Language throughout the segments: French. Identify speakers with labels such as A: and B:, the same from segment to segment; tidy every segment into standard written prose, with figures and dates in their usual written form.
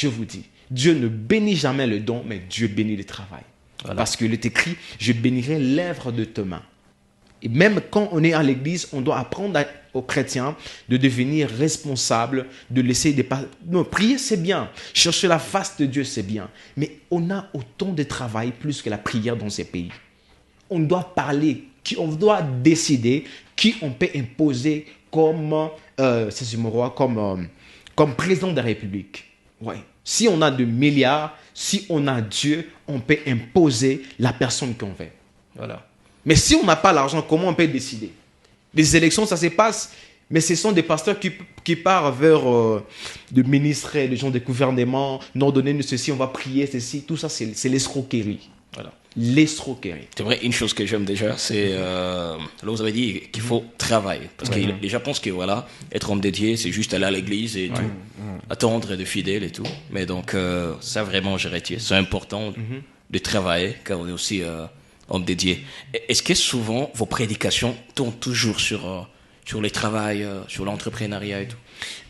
A: je vous dis, Dieu ne bénit jamais le don, mais Dieu bénit le travail. Voilà. Parce qu'il est écrit, je bénirai l'œuvre de tes mains. Et même quand on est à l'église, on doit apprendre aux chrétiens de devenir responsables, de laisser des... Non, prier, c'est bien. Chercher la face de Dieu, c'est bien. Mais on a autant de travail plus que la prière dans ces pays. On doit parler, on doit décider qui on peut imposer comme président de la République. Ouais. Si on a 2 milliards, si on a Dieu, on peut imposer la personne qu'on veut. Voilà. Mais si on n'a pas l'argent, comment on peut décider? Les élections, ça se passe, mais ce sont des pasteurs qui partent vers des ministres, les gens des gouvernements, non, donnez-nous ceci, on va prier, ceci. Tout ça, c'est l'escroquerie. Voilà. L'escroquerie.
B: C'est vrai, une chose que j'aime déjà, c'est, là vous avez dit qu'il faut travailler. Parce que les gens pensent que voilà, être homme dédié, c'est juste aller à l'église et tout, attendre de fidèles et tout. Mais donc, ça vraiment, j'ai retiré. C'est important de travailler, car on est aussi homme dédié. Est-ce que souvent, vos prédications tournent toujours sur le travail, sur l'entrepreneuriat et tout?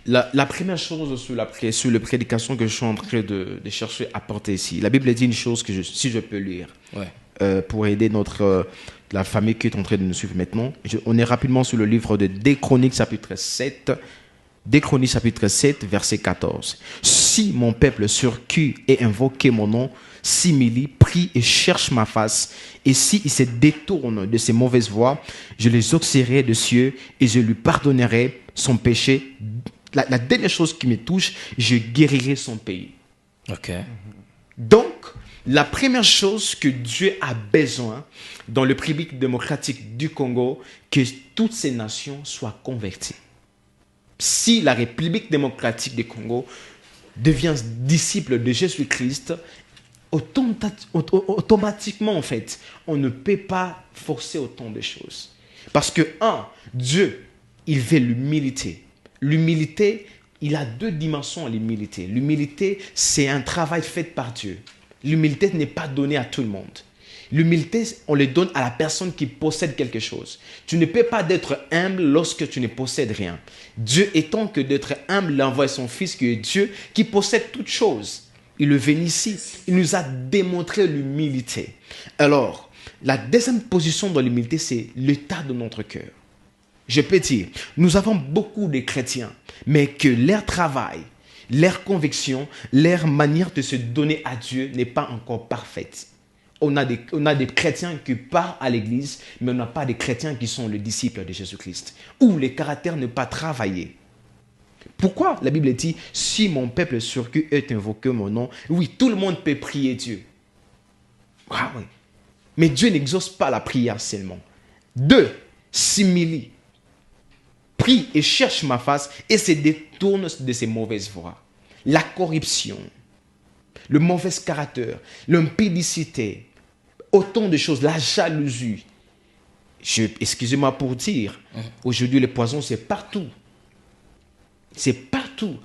A: La première chose sur la prédication que je suis en train de chercher à porter ici, la Bible dit une chose que si je peux lire, pour aider la famille qui est en train de nous suivre maintenant. On est rapidement sur le livre de 2 Chroniques chapitre 7, 2 Chroniques chapitre 7, verset 14. Si mon peuple sur qui est invoqué mon nom s'humilie, prie et cherche ma face, et s'il se détourne de ses mauvaises voies, je les exaucerai de cieux et je lui pardonnerai son péché. La dernière chose qui me touche, je guérirai son pays.
B: Ok.
A: Donc, la première chose que Dieu a besoin dans le République démocratique du Congo, que toutes ces nations soient converties. Si la République démocratique du Congo devient disciple de Jésus-Christ, automatiquement, en fait, on ne peut pas forcer autant de choses. Parce que, Dieu, il veut l'humilité. L'humilité, il a 2 dimensions à l'humilité. L'humilité, c'est un travail fait par Dieu. L'humilité n'est pas donnée à tout le monde. L'humilité, on le donne à la personne qui possède quelque chose. Tu ne peux pas être humble lorsque tu ne possèdes rien. Dieu étant que d'être humble, il envoie son Fils qui est Dieu, qui possède toutes choses. Il est venu ici. Il nous a démontré l'humilité. Alors, la deuxième position dans l'humilité, c'est l'état de notre cœur. Je peux dire, nous avons beaucoup de chrétiens, mais que leur travail, leur conviction, leur manière de se donner à Dieu n'est pas encore parfaite. On a des chrétiens qui partent à l'église, mais on n'a pas des chrétiens qui sont les disciples de Jésus-Christ, où le caractère n'est pas travaillé. Pourquoi la Bible dit, si mon peuple sur qui est invoqué mon nom, oui, tout le monde peut prier Dieu. Ah oui. Mais Dieu n'exauce pas la prière seulement. 2, s'humilie, prie et cherche ma face et se détourne de ses mauvaises voies. La corruption, le mauvais caractère, l'impudicité, autant de choses, la jalousie. Excusez-moi pour dire, aujourd'hui le poison c'est partout. C'est partout.